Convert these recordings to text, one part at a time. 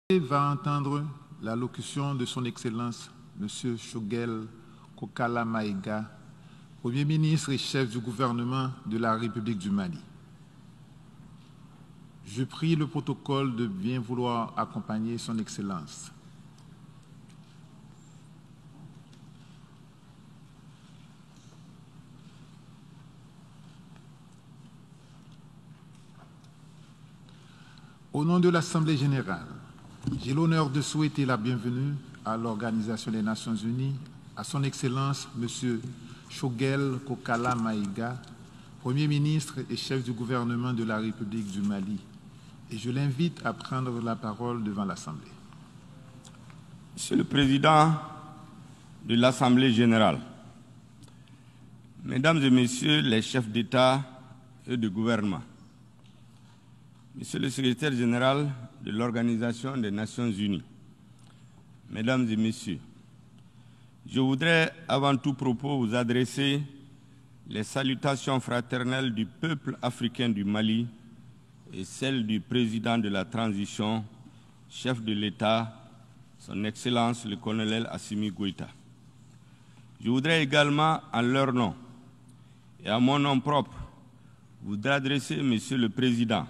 Va entendre l'allocution de son Excellence, M. Choguel Kokala Maïga, Premier ministre et chef du gouvernement de la République du Mali. Je prie le protocole de bien vouloir accompagner son Excellence. Au nom de l'Assemblée générale, j'ai l'honneur de souhaiter la bienvenue à l'Organisation des Nations Unies, à son Excellence, M. Choguel Kokala Maïga, Premier ministre et chef du gouvernement de la République du Mali, et je l'invite à prendre la parole devant l'Assemblée. Monsieur le Président de l'Assemblée générale, Mesdames et Messieurs les chefs d'État et de gouvernement, Monsieur le Secrétaire général de l'Organisation des Nations Unies, Mesdames et Messieurs, je voudrais avant tout propos vous adresser les salutations fraternelles du peuple africain du Mali et celles du président de la transition, chef de l'État, son Excellence le colonel Assimi Goïta. Je voudrais également, en leur nom et à mon nom propre, vous adresser, Monsieur le Président,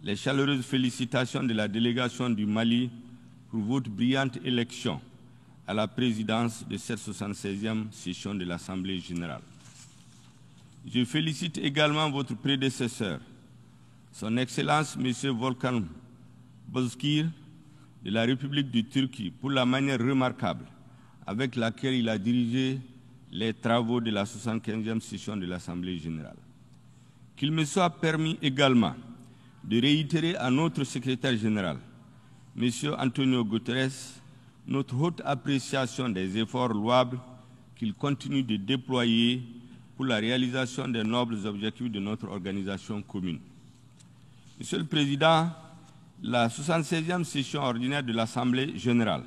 les chaleureuses félicitations de la délégation du Mali pour votre brillante élection à la présidence de cette 76e session de l'Assemblée générale. Je félicite également votre prédécesseur, son Excellence M. Volkan Bozkır de la République de Turquie, pour la manière remarquable avec laquelle il a dirigé les travaux de la 75e session de l'Assemblée générale. Qu'il me soit permis également de réitérer à notre secrétaire général, M. Antonio Guterres, notre haute appréciation des efforts louables qu'il continue de déployer pour la réalisation des nobles objectifs de notre organisation commune. Monsieur le Président, la 76e session ordinaire de l'Assemblée générale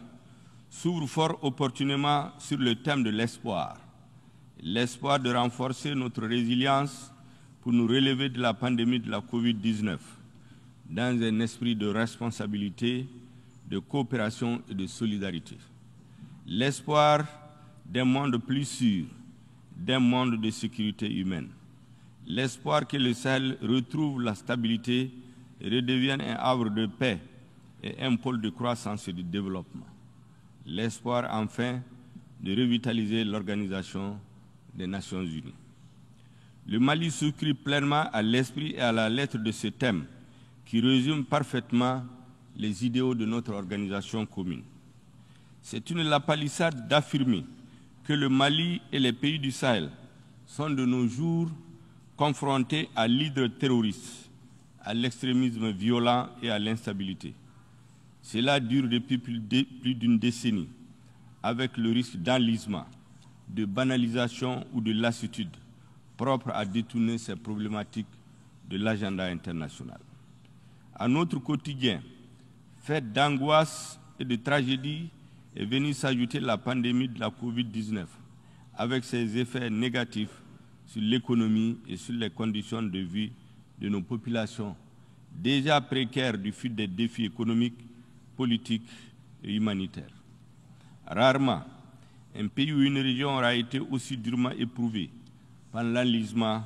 s'ouvre fort opportunément sur le thème de l'espoir. L'espoir de renforcer notre résilience pour nous relever de la pandémie de la COVID-19 dans un esprit de responsabilité, de coopération et de solidarité. L'espoir d'un monde plus sûr, d'un monde de sécurité humaine. L'espoir que le Sahel retrouve la stabilité et redevienne un havre de paix et un pôle de croissance et de développement. L'espoir, enfin, de revitaliser l'Organisation des Nations Unies. Le Mali souscrit pleinement à l'esprit et à la lettre de ce thème qui résume parfaitement les idéaux de notre organisation commune. C'est une lapalissade d'affirmer que le Mali et les pays du Sahel sont de nos jours confrontés à l'hydre terroriste, à l'extrémisme violent et à l'instabilité. Cela dure depuis plus d'une décennie, avec le risque d'enlisement, de banalisation ou de lassitude propre à détourner ces problématiques de l'agenda international. À notre quotidien, fait d'angoisse et de tragédie, est venue s'ajouter la pandémie de la COVID-19, avec ses effets négatifs sur l'économie et sur les conditions de vie de nos populations, déjà précaires du fait des défis économiques, politiques et humanitaires. Rarement, un pays ou une région aura été aussi durement éprouvée par l'enlisement,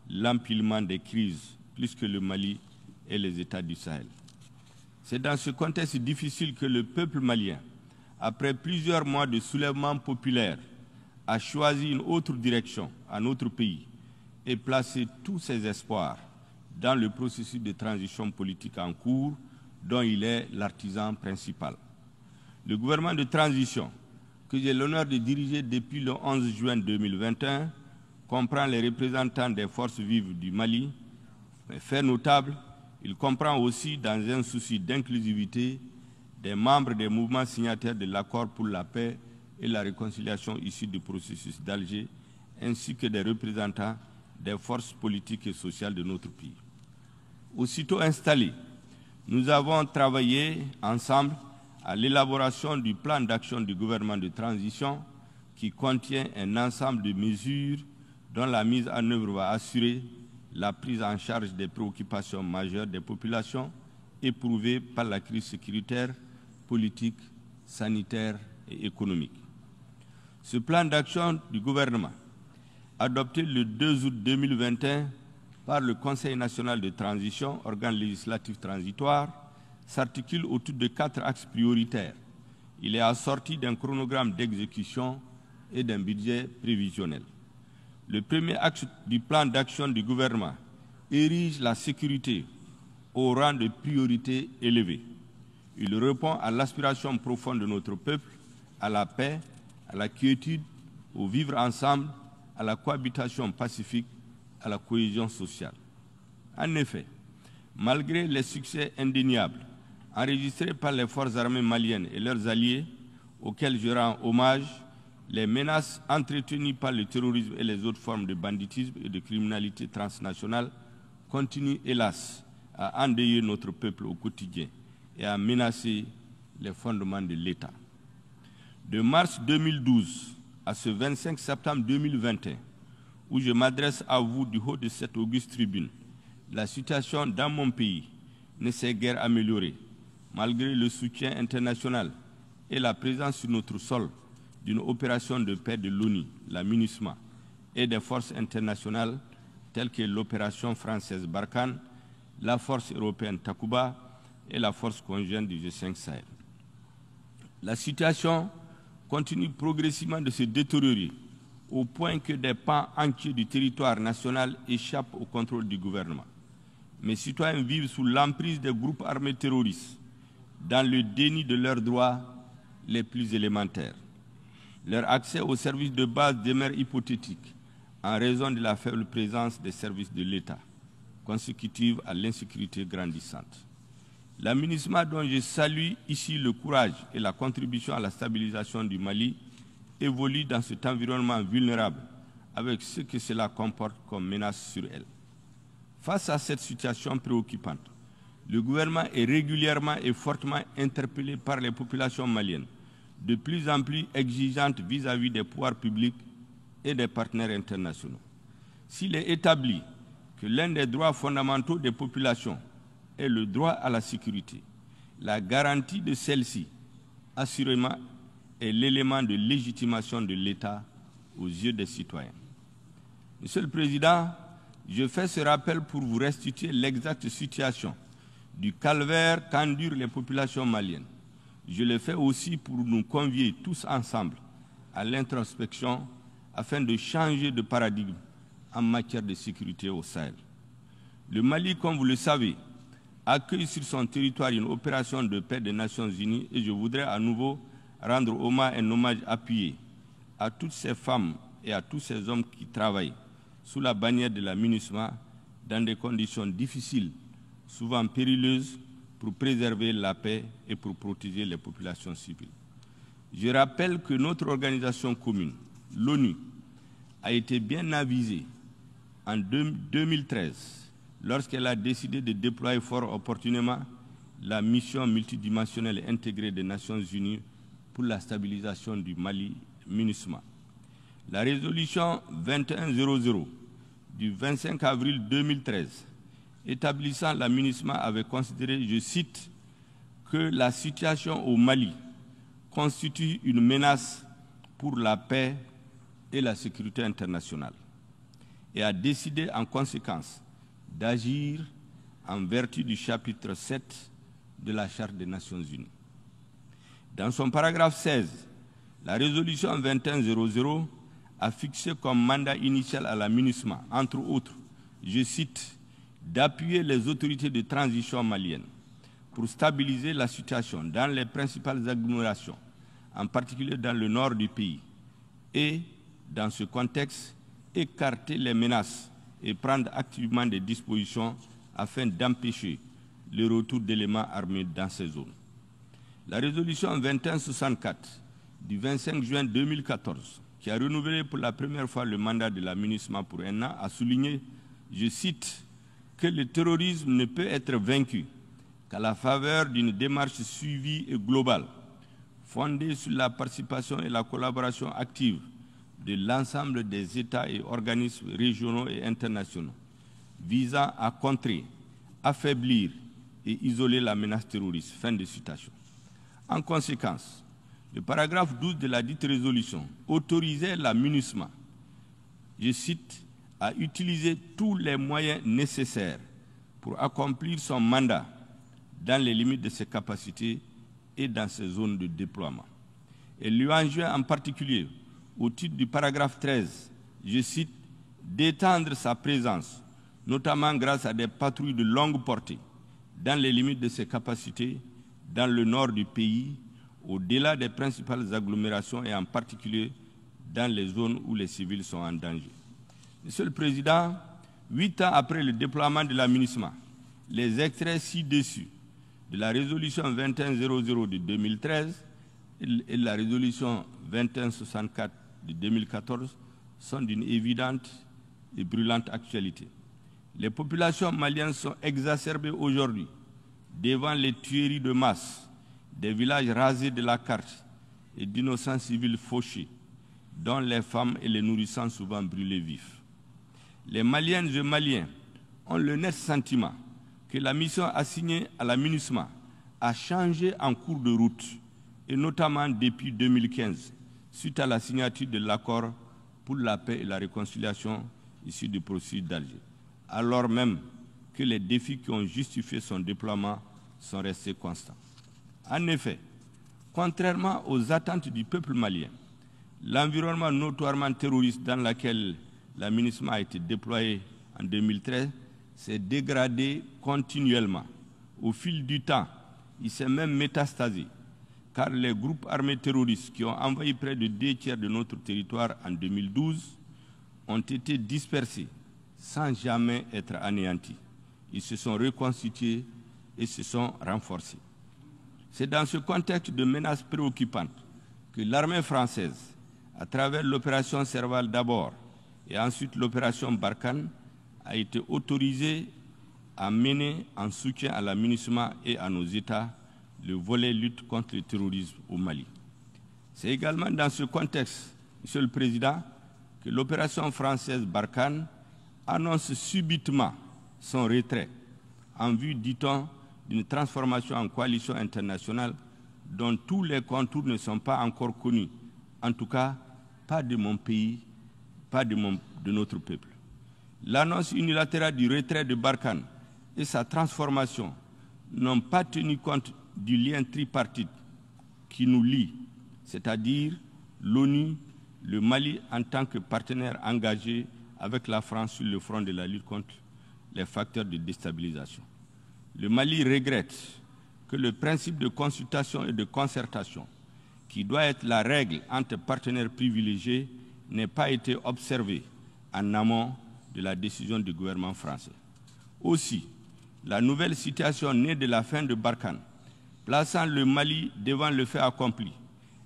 l'empilement des crises, plus que le Mali et les États du Sahel. C'est dans ce contexte difficile que le peuple malien, après plusieurs mois de soulèvement populaire, a choisi une autre direction à notre pays et placé tous ses espoirs dans le processus de transition politique en cours dont il est l'artisan principal. Le gouvernement de transition, que j'ai l'honneur de diriger depuis le 11 juin 2021, comprend les représentants des forces vives du Mali. Fait notable, il comprend aussi, dans un souci d'inclusivité, des membres des mouvements signataires de l'accord pour la paix et la réconciliation issus du processus d'Alger, ainsi que des représentants des forces politiques et sociales de notre pays. Aussitôt installés, nous avons travaillé ensemble à l'élaboration du plan d'action du gouvernement de transition qui contient un ensemble de mesures dont la mise en œuvre va assurer la prise en charge des préoccupations majeures des populations éprouvées par la crise sécuritaire, politique, sanitaire et économique. Ce plan d'action du gouvernement, adopté le 2 août 2021 par le Conseil national de transition, organe législatif transitoire, s'articule autour de 4 axes prioritaires. Il est assorti d'un chronogramme d'exécution et d'un budget prévisionnel. Le premier axe du plan d'action du gouvernement érige la sécurité au rang de priorité élevée. Il répond à l'aspiration profonde de notre peuple, à la paix, à la quiétude, au vivre ensemble, à la cohabitation pacifique, à la cohésion sociale. En effet, malgré les succès indéniables enregistrés par les forces armées maliennes et leurs alliés, auxquels je rends hommage, les menaces entretenues par le terrorisme et les autres formes de banditisme et de criminalité transnationale continuent, hélas, à endeuiller notre peuple au quotidien et à menacer les fondements de l'État. De mars 2012 à ce 25 septembre 2021, où je m'adresse à vous du haut de cette auguste tribune, la situation dans mon pays ne s'est guère améliorée, malgré le soutien international et la présence sur notre sol d'une opération de paix de l'ONU, la MINUSMA, et des forces internationales telles que l'opération française Barkhane, la force européenne Takuba et la force conjointe du G5 Sahel. La situation continue progressivement de se détériorer au point que des pans entiers du territoire national échappent au contrôle du gouvernement. Mes citoyens vivent sous l'emprise des groupes armés terroristes, dans le déni de leurs droits les plus élémentaires. Leur accès aux services de base demeure hypothétique en raison de la faible présence des services de l'État, consécutive à l'insécurité grandissante. La MINUSMA, dont je salue ici le courage et la contribution à la stabilisation du Mali, évolue dans cet environnement vulnérable avec ce que cela comporte comme menace sur elle. Face à cette situation préoccupante, le gouvernement est régulièrement et fortement interpellé par les populations maliennes, de plus en plus exigeantes vis-à-vis des pouvoirs publics et des partenaires internationaux. S'il est établi que l'un des droits fondamentaux des populations est le droit à la sécurité, la garantie de celle-ci, assurément, est l'élément de légitimation de l'État aux yeux des citoyens. Monsieur le Président, je fais ce rappel pour vous restituer l'exacte situation du calvaire qu'endurent les populations maliennes. Je le fais aussi pour nous convier tous ensemble à l'introspection afin de changer de paradigme en matière de sécurité au Sahel. Le Mali, comme vous le savez, accueille sur son territoire une opération de paix des Nations Unies et je voudrais à nouveau rendre un hommage appuyé à toutes ces femmes et à tous ces hommes qui travaillent sous la bannière de la MINUSMA dans des conditions difficiles, souvent périlleuses, pour préserver la paix et pour protéger les populations civiles. Je rappelle que notre organisation commune, l'ONU, a été bien avisée en 2013 lorsqu'elle a décidé de déployer fort opportunément la mission multidimensionnelle intégrée des Nations Unies pour la stabilisation du Mali, MINUSMA. La résolution 2100 du 25 avril 2013 établissant la MINUSMA avait considéré, je cite, que la situation au Mali constitue une menace pour la paix et la sécurité internationale et a décidé en conséquence d'agir en vertu du chapitre 7 de la Charte des Nations Unies. Dans son paragraphe 16, la résolution 2100 a fixé comme mandat initial à la MINUSMA, entre autres, je cite, d'appuyer les autorités de transition maliennes pour stabiliser la situation dans les principales agglomérations, en particulier dans le nord du pays, et, dans ce contexte, écarter les menaces et prendre activement des dispositions afin d'empêcher le retour d'éléments armés dans ces zones. La résolution 2164 du 25 juin 2014, qui a renouvelé pour la première fois le mandat de la MINUSMA pour un an, a souligné, je cite, que le terrorisme ne peut être vaincu qu'à la faveur d'une démarche suivie et globale, fondée sur la participation et la collaboration active de l'ensemble des États et organismes régionaux et internationaux, visant à contrer, affaiblir et isoler la menace terroriste. Fin de citation. En conséquence, le paragraphe 12 de la dite résolution autorisait la MINUSMA, je cite, à utiliser tous les moyens nécessaires pour accomplir son mandat dans les limites de ses capacités et dans ses zones de déploiement. Et lui enjoint en particulier, au titre du paragraphe 13, je cite, d'étendre sa présence, notamment grâce à des patrouilles de longue portée, dans les limites de ses capacités, dans le nord du pays, au-delà des principales agglomérations et en particulier dans les zones où les civils sont en danger. Monsieur le Président, 8 ans après le déploiement de la MINUSMA, les extraits ci-dessus de la résolution 2100 de 2013 et de la résolution 2164 de 2014 sont d'une évidente et brûlante actualité. Les populations maliennes sont exacerbées aujourd'hui devant les tueries de masse des villages rasés de la carte et d'innocents civils fauchés, dont les femmes et les nourrissants souvent brûlés vifs. Les Maliennes et Maliens ont le net sentiment que la mission assignée à la MINUSMA a changé en cours de route, et notamment depuis 2015, suite à la signature de l'accord pour la paix et la réconciliation issu du processus d'Alger, alors même que les défis qui ont justifié son déploiement sont restés constants. En effet, contrairement aux attentes du peuple malien, l'environnement notoirement terroriste dans lequel la MINUSMA a été déployée en 2013 s'est dégradé continuellement. Au fil du temps, il s'est même métastasé, car les groupes armés terroristes qui ont envahi près de 2 tiers de notre territoire en 2012 ont été dispersés sans jamais être anéantis. Ils se sont reconstitués et se sont renforcés. C'est dans ce contexte de menaces préoccupantes que l'armée française, à travers l'opération Serval d'abord et ensuite l'opération Barkhane, a été autorisée à mener en soutien à la MINUSMA et à nos États le volet lutte contre le terrorisme au Mali. C'est également dans ce contexte, Monsieur le Président, que l'opération française Barkhane annonce subitement son retrait en vue, dit-on, d'une transformation en coalition internationale dont tous les contours ne sont pas encore connus, en tout cas pas de mon pays, pas de notre peuple. L'annonce unilatérale du retrait de Barkhane et sa transformation n'ont pas tenu compte du lien tripartite qui nous lie, c'est-à-dire l'ONU, le Mali en tant que partenaire engagé avec la France sur le front de la lutte contre les facteurs de déstabilisation. Le Mali regrette que le principe de consultation et de concertation, qui doit être la règle entre partenaires privilégiés, n'ait pas été observé en amont de la décision du gouvernement français. Aussi, la nouvelle situation née de la fin de Barkhane, plaçant le Mali devant le fait accompli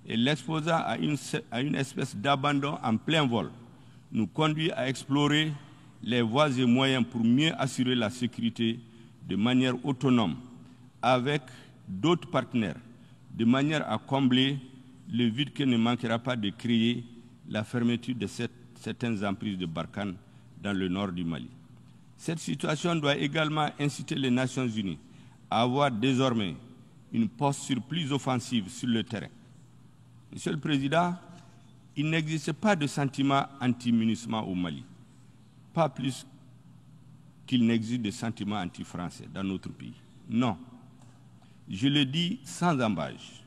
et l'exposant à une espèce d'abandon en plein vol, nous conduit à explorer les voies et moyens pour mieux assurer la sécurité de manière autonome avec d'autres partenaires, de manière à combler le vide que ne manquera pas de créer la fermeture de certaines emprises de Barkhane dans le nord du Mali. Cette situation doit également inciter les Nations Unies à avoir désormais une posture plus offensive sur le terrain. Monsieur le Président, il n'existe pas de sentiment anti-MINUSMA au Mali, pas plus qu'il n'existe de sentiment anti-français dans notre pays. Non. Je le dis sans embâche.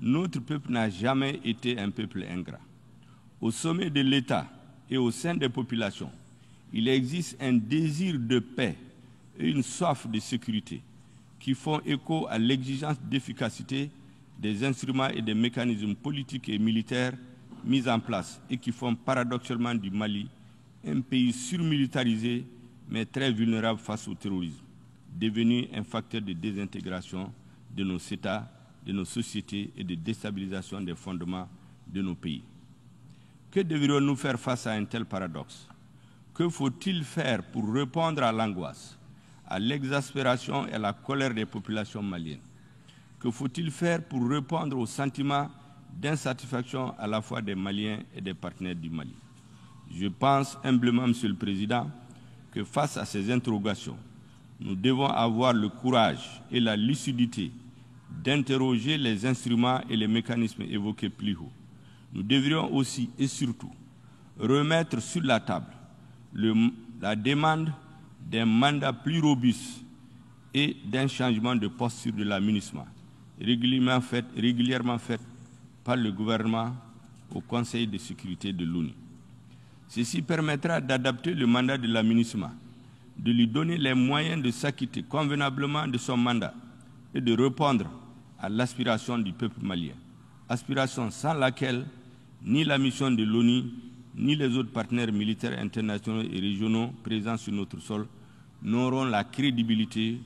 Notre peuple n'a jamais été un peuple ingrat. Au sommet de l'État et au sein des populations, il existe un désir de paix et une soif de sécurité qui font écho à l'exigence d'efficacité des instruments et des mécanismes politiques et militaires mis en place et qui font paradoxalement du Mali un pays surmilitarisé mais très vulnérable face au terrorisme, devenu un facteur de désintégration de nos États, de nos sociétés et de déstabilisation des fondements de nos pays. Que devrions-nous faire face à un tel paradoxe? Que faut-il faire pour répondre à l'angoisse, à l'exaspération et à la colère des populations maliennes? Que faut-il faire pour répondre au sentiment d'insatisfaction à la fois des Maliens et des partenaires du Mali? Je pense humblement, Monsieur le Président, que face à ces interrogations, nous devons avoir le courage et la lucidité d'interroger les instruments et les mécanismes évoqués plus haut. Nous devrions aussi et surtout remettre sur la table la demande d'un mandat plus robuste et d'un changement de posture de la MINUSMA, régulièrement fait par le gouvernement au Conseil de sécurité de l'ONU. Ceci permettra d'adapter le mandat de la MINUSMA, de lui donner les moyens de s'acquitter convenablement de son mandat et de répondre à l'aspiration du peuple malien, aspiration sans laquelle ni la mission de l'ONU ni les autres partenaires militaires internationaux et régionaux présents sur notre sol n'auront la crédibilité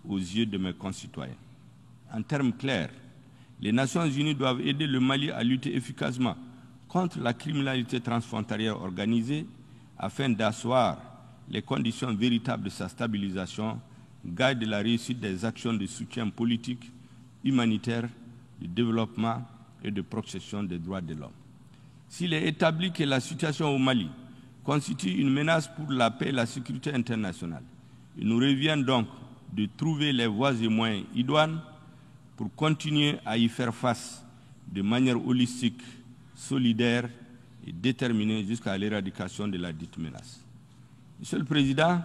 aux yeux de mes concitoyens. En termes clairs, les Nations Unies doivent aider le Mali à lutter efficacement contre la criminalité transfrontalière organisée afin d'asseoir les conditions véritables de sa stabilisation, gage de la réussite des actions de soutien politique, humanitaire, de développement et de protection des droits de l'homme. S'il est établi que la situation au Mali constitue une menace pour la paix et la sécurité internationale, il nous revient donc de trouver les voies et moyens idoines pour continuer à y faire face de manière holistique, solidaire et déterminée jusqu'à l'éradication de la dite menace. Monsieur le Président,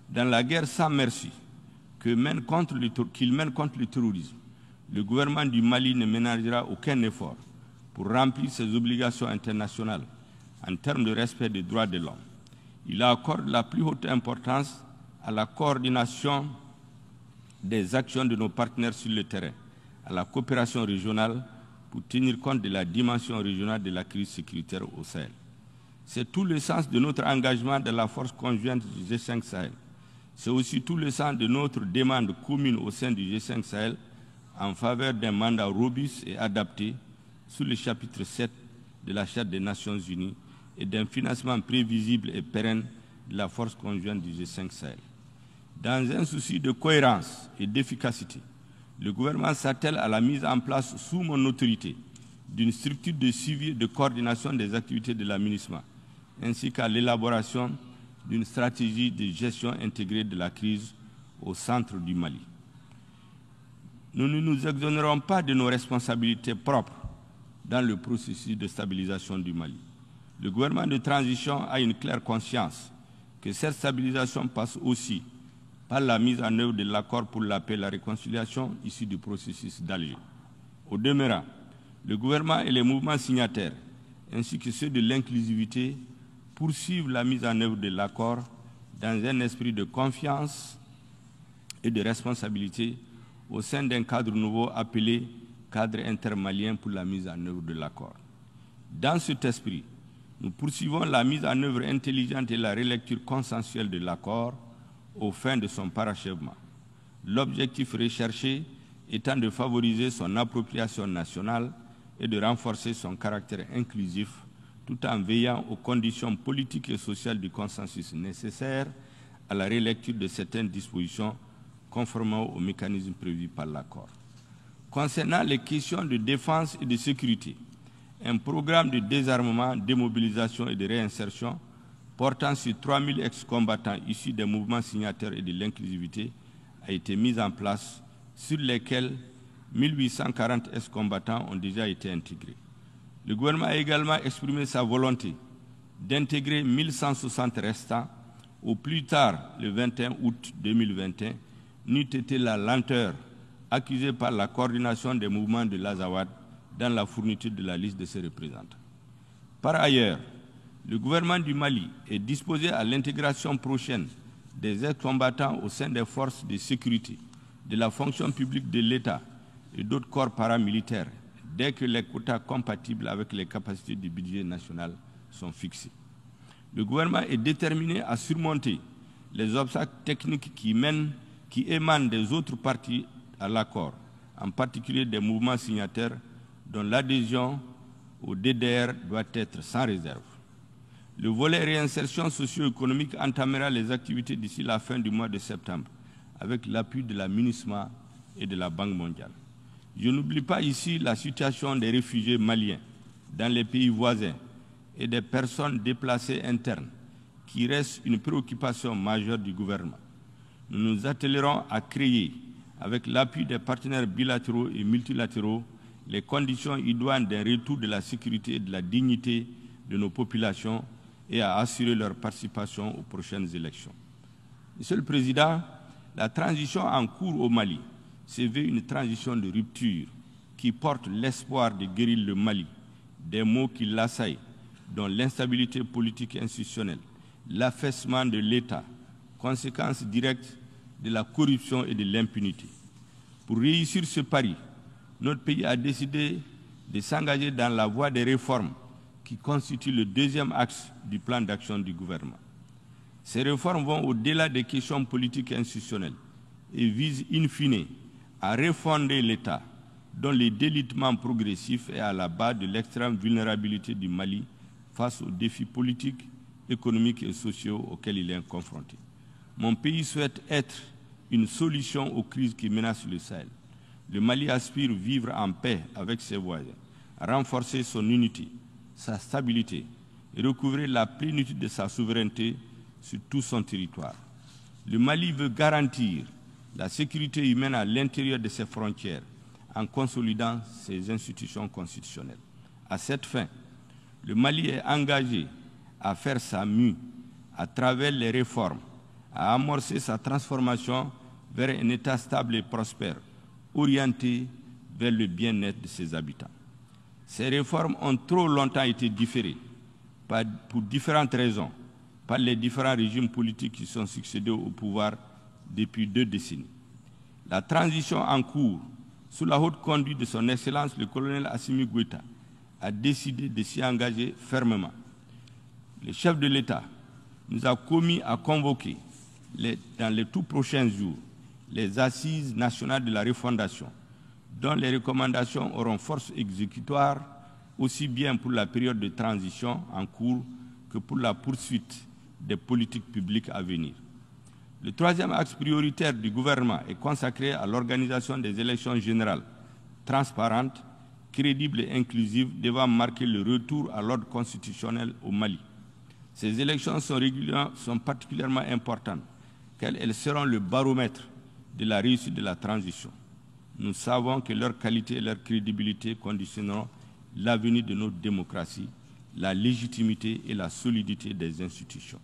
dans la guerre sans merci qu'il mène contre le terrorisme, le gouvernement du Mali ne ménagera aucun effort pour remplir ses obligations internationales en termes de respect des droits de l'homme. Il accorde la plus haute importance à la coordination des actions de nos partenaires sur le terrain, à la coopération régionale pour tenir compte de la dimension régionale de la crise sécuritaire au Sahel. C'est tout le sens de notre engagement dans la force conjointe du G5 Sahel. C'est aussi tout le sens de notre demande commune au sein du G5 Sahel en faveur d'un mandat robuste et adapté sous le chapitre 7 de la Charte des Nations Unies et d'un financement prévisible et pérenne de la force conjointe du G5 Sahel. Dans un souci de cohérence et d'efficacité, le gouvernement s'attelle à la mise en place sous mon autorité d'une structure de suivi et de coordination des activités de la MINUSMA, ainsi qu'à l'élaboration d'une stratégie de gestion intégrée de la crise au centre du Mali. Nous ne nous exonérons pas de nos responsabilités propres dans le processus de stabilisation du Mali. Le gouvernement de transition a une claire conscience que cette stabilisation passe aussi par la mise en œuvre de l'accord pour la paix et la réconciliation issu du processus d'Alger. Au demeurant, le gouvernement et les mouvements signataires, ainsi que ceux de l'inclusivité, poursuivent la mise en œuvre de l'accord dans un esprit de confiance et de responsabilité au sein d'un cadre nouveau appelé cadre intermalien pour la mise en œuvre de l'accord. Dans cet esprit, nous poursuivons la mise en œuvre intelligente et la relecture consensuelle de l'accord aux fins de son parachèvement. L'objectif recherché étant de favoriser son appropriation nationale et de renforcer son caractère inclusif tout en veillant aux conditions politiques et sociales du consensus nécessaires à la relecture de certaines dispositions conformément aux mécanismes prévus par l'accord. Concernant les questions de défense et de sécurité, un programme de désarmement, démobilisation et de réinsertion portant sur 3000 ex-combattants issus des mouvements signataires et de l'inclusivité a été mis en place, sur lesquels 1840 ex-combattants ont déjà été intégrés. Le gouvernement a également exprimé sa volonté d'intégrer 1160 restants au plus tard le 21 août 2021, n'eût été la lenteur accusée par la coordination des mouvements de l'Azawad dans la fourniture de la liste de ses représentants. Par ailleurs, le gouvernement du Mali est disposé à l'intégration prochaine des ex-combattants au sein des forces de sécurité, de la fonction publique de l'État et d'autres corps paramilitaires, dès que les quotas compatibles avec les capacités du budget national sont fixés. Le gouvernement est déterminé à surmonter les obstacles techniques qui émanent des autres parties à l'accord, en particulier des mouvements signataires dont l'adhésion au DDR doit être sans réserve. Le volet réinsertion socio-économique entamera les activités d'ici la fin du mois de septembre, avec l'appui de la MINUSMA et de la Banque mondiale. Je n'oublie pas ici la situation des réfugiés maliens dans les pays voisins et des personnes déplacées internes, qui reste une préoccupation majeure du gouvernement. Nous nous attellerons à créer avec l'appui des partenaires bilatéraux et multilatéraux, les conditions idoines d'un retour de la sécurité et de la dignité de nos populations et à assurer leur participation aux prochaines élections. Monsieur le Président, la transition en cours au Mali se veut une transition de rupture qui porte l'espoir de guérir le Mali des maux qui l'assaillent, dont l'instabilité politique et institutionnelle, l'affaissement de l'État, conséquences directes de la corruption et de l'impunité. Pour réussir ce pari, notre pays a décidé de s'engager dans la voie des réformes qui constituent le deuxième axe du plan d'action du gouvernement. Ces réformes vont au-delà des questions politiques et institutionnelles et visent in fine à refonder l'État, dont le délitement progressif est à la base de l'extrême vulnérabilité du Mali face aux défis politiques, économiques et sociaux auxquels il est confronté. Mon pays souhaite être une solution aux crises qui menacent le Sahel. Le Mali aspire vivre en paix avec ses voisins, renforcer son unité, sa stabilité et recouvrer la plénitude de sa souveraineté sur tout son territoire. Le Mali veut garantir la sécurité humaine à l'intérieur de ses frontières en consolidant ses institutions constitutionnelles. À cette fin, le Mali est engagé à faire sa mue à travers les réformes, à amorcer sa transformation vers un État stable et prospère, orienté vers le bien-être de ses habitants. Ces réformes ont trop longtemps été différées, pour différentes raisons, par les différents régimes politiques qui sont succédés au pouvoir depuis 2 décennies. La transition en cours, sous la haute conduite de son Excellence le colonel Assimi Goïta, a décidé de s'y engager fermement. Le chef de l'État nous a commis à convoquer, dans les tout prochains jours, les assises nationales de la refondation, dont les recommandations auront force exécutoire aussi bien pour la période de transition en cours que pour la poursuite des politiques publiques à venir. Le troisième axe prioritaire du gouvernement est consacré à l'organisation des élections générales, transparentes, crédibles et inclusives, devant marquer le retour à l'ordre constitutionnel au Mali. Ces élections sont particulièrement importantes, car elles seront le baromètre de la réussite de la transition. Nous savons que leur qualité et leur crédibilité conditionneront l'avenir de notre démocratie, la légitimité et la solidité des institutions.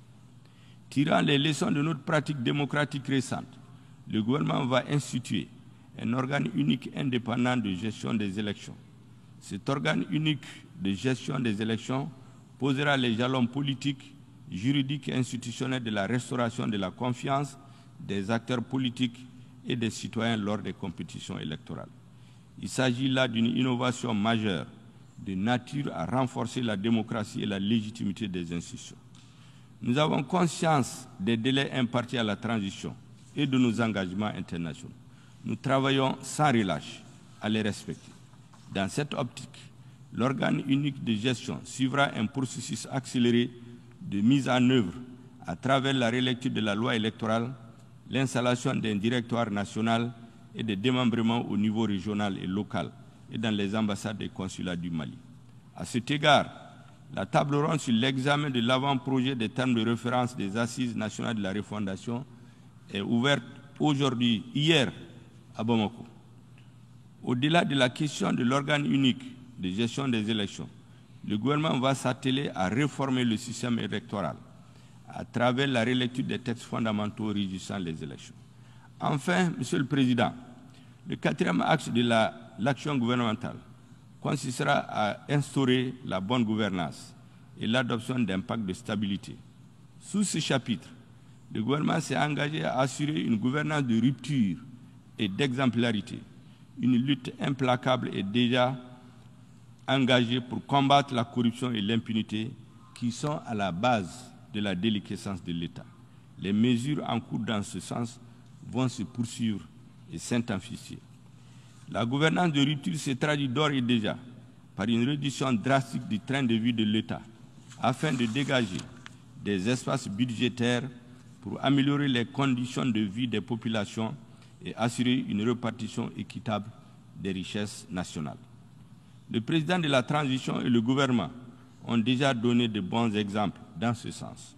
Tirant les leçons de notre pratique démocratique récente, le gouvernement va instituer un organe unique indépendant de gestion des élections. Cet organe unique de gestion des élections posera les jalons politiques, juridiques et institutionnels de la restauration de la confiance des acteurs politiques et des citoyens lors des compétitions électorales. Il s'agit là d'une innovation majeure de nature à renforcer la démocratie et la légitimité des institutions. Nous avons conscience des délais impartis à la transition et de nos engagements internationaux. Nous travaillons sans relâche à les respecter. Dans cette optique, l'organe unique de gestion suivra un processus accéléré de mise en œuvre à travers la relecture de la loi électorale, l'installation d'un directoire national et des démembrements au niveau régional et local et dans les ambassades et consulats du Mali. À cet égard, la table ronde sur l'examen de l'avant-projet des termes de référence des Assises nationales de la refondation est ouverte hier à Bamako. Au-delà de la question de l'organe unique de gestion des élections, le gouvernement va s'atteler à réformer le système électoral à travers la relecture des textes fondamentaux régissant les élections. Enfin, Monsieur le Président, le 4e axe de l'action gouvernementale consistera à instaurer la bonne gouvernance et l'adoption d'un pacte de stabilité. Sous ce chapitre, le gouvernement s'est engagé à assurer une gouvernance de rupture et d'exemplarité. Une lutte implacable est déjà engagée pour combattre la corruption et l'impunité qui sont à la base de la déliquescence de l'État. Les mesures en cours dans ce sens vont se poursuivre et s'intensifier. La gouvernance de rupture se traduit d'ores et déjà par une réduction drastique du train de vie de l'État afin de dégager des espaces budgétaires pour améliorer les conditions de vie des populations et assurer une répartition équitable des richesses nationales. Le président de la transition et le gouvernement ont déjà donné de bons exemples dans ce sens.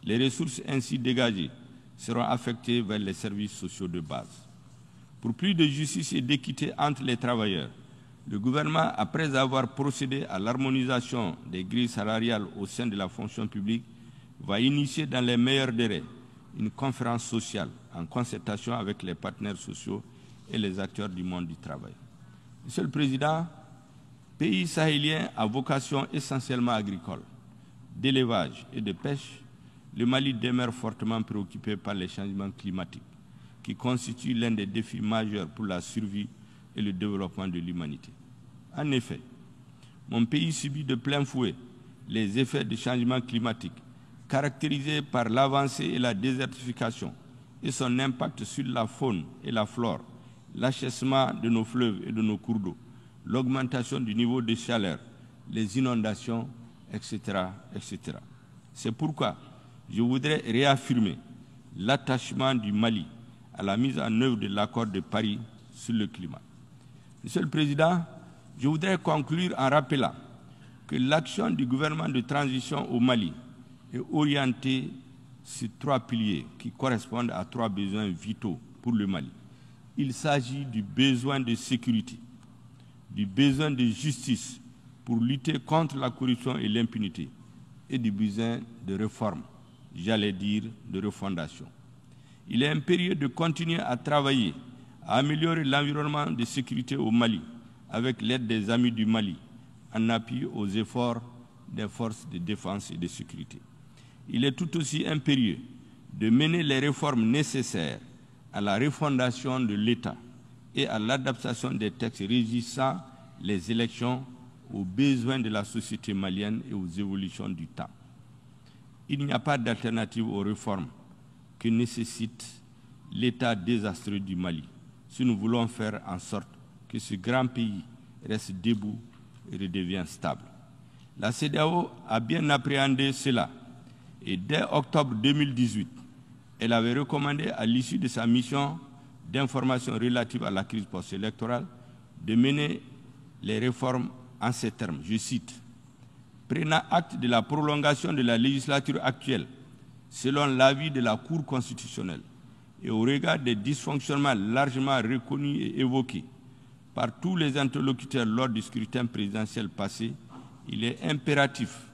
Les ressources ainsi dégagées seront affectées vers les services sociaux de base. Pour plus de justice et d'équité entre les travailleurs, le gouvernement, après avoir procédé à l'harmonisation des grilles salariales au sein de la fonction publique, va initier dans les meilleurs délais une conférence sociale en concertation avec les partenaires sociaux et les acteurs du monde du travail. Monsieur le Président, pays sahélien à vocation essentiellement agricole, d'élevage et de pêche, le Mali demeure fortement préoccupé par les changements climatiques qui constituent l'un des défis majeurs pour la survie et le développement de l'humanité. En effet, mon pays subit de plein fouet les effets du changement climatique, caractérisés par l'avancée et la désertification et son impact sur la faune et la flore, l'achèvement de nos fleuves et de nos cours d'eau, l'augmentation du niveau de chaleur, les inondations, etc., etc. C'est pourquoi je voudrais réaffirmer l'attachement du Mali à la mise en œuvre de l'accord de Paris sur le climat. Monsieur le Président, je voudrais conclure en rappelant que l'action du gouvernement de transition au Mali est orientée sur 3 piliers qui correspondent à 3 besoins vitaux pour le Mali. Il s'agit du besoin de sécurité, du besoin de justice pour lutter contre la corruption et l'impunité et du besoin de réforme, j'allais dire de refondation. Il est impérieux de continuer à travailler, à améliorer l'environnement de sécurité au Mali avec l'aide des amis du Mali, en appui aux efforts des forces de défense et de sécurité. Il est tout aussi impérieux de mener les réformes nécessaires à la refondation de l'État et à l'adaptation des textes régissant les élections aux besoins de la société malienne et aux évolutions du temps. Il n'y a pas d'alternative aux réformes que nécessite l'état désastreux du Mali si nous voulons faire en sorte que ce grand pays reste debout et redevienne stable. La CEDEAO a bien appréhendé cela et dès octobre 2018, elle avait recommandé à l'issue de sa mission d'information relative à la crise post-électorale de mener les réformes en ces termes, je cite, « Prenant acte de la prolongation de la législature actuelle, selon l'avis de la Cour constitutionnelle et au regard des dysfonctionnements largement reconnus et évoqués par tous les interlocuteurs lors du scrutin présidentiel passé, il est impératif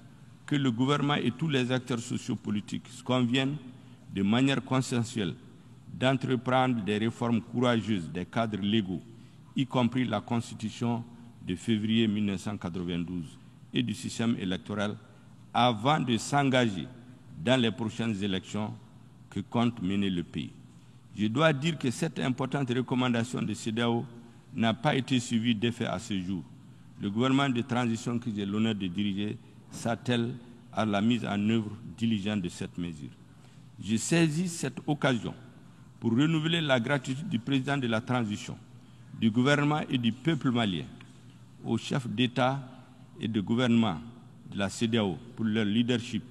que le gouvernement et tous les acteurs sociopolitiques se conviennent de manière consensuelle d'entreprendre des réformes courageuses des cadres légaux, y compris la Constitution de février 1992 et du système électoral, avant de s'engager dans les prochaines élections que compte mener le pays. Je dois dire que cette importante recommandation de CEDEAO n'a pas été suivie d'effet à ce jour. Le gouvernement de transition que j'ai l'honneur de diriger s'attelle à la mise en œuvre diligente de cette mesure. Je saisis cette occasion pour renouveler la gratitude du président de la transition, du gouvernement et du peuple malien, aux chefs d'État et de gouvernement de la CEDEAO pour leur leadership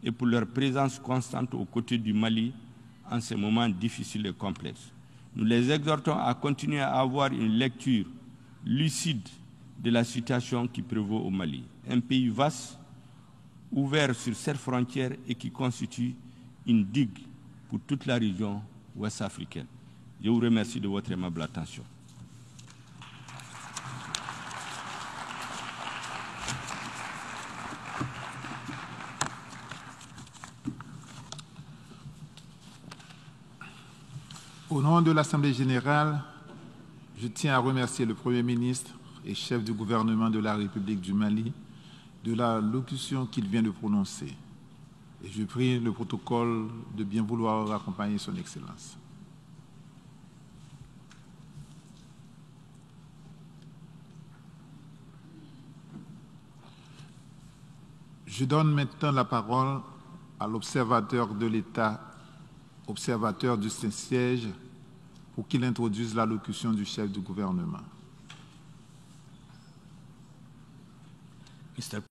et pour leur présence constante aux côtés du Mali en ces moments difficiles et complexes. Nous les exhortons à continuer à avoir une lecture lucide de la situation qui prévaut au Mali, un pays vaste, ouvert sur 7 frontières et qui constitue une digue pour toute la région ouest africaine. Je vous remercie de votre aimable attention. Au nom de l'Assemblée générale, je tiens à remercier le Premier ministre et chef du gouvernement de la République du Mali de la locution qu'il vient de prononcer. Et je prie le protocole de bien vouloir accompagner son Excellence. Je donne maintenant la parole à l'observateur de l'État, observateur du Saint-Siège, pour qu'il introduise l'allocution du chef du gouvernement.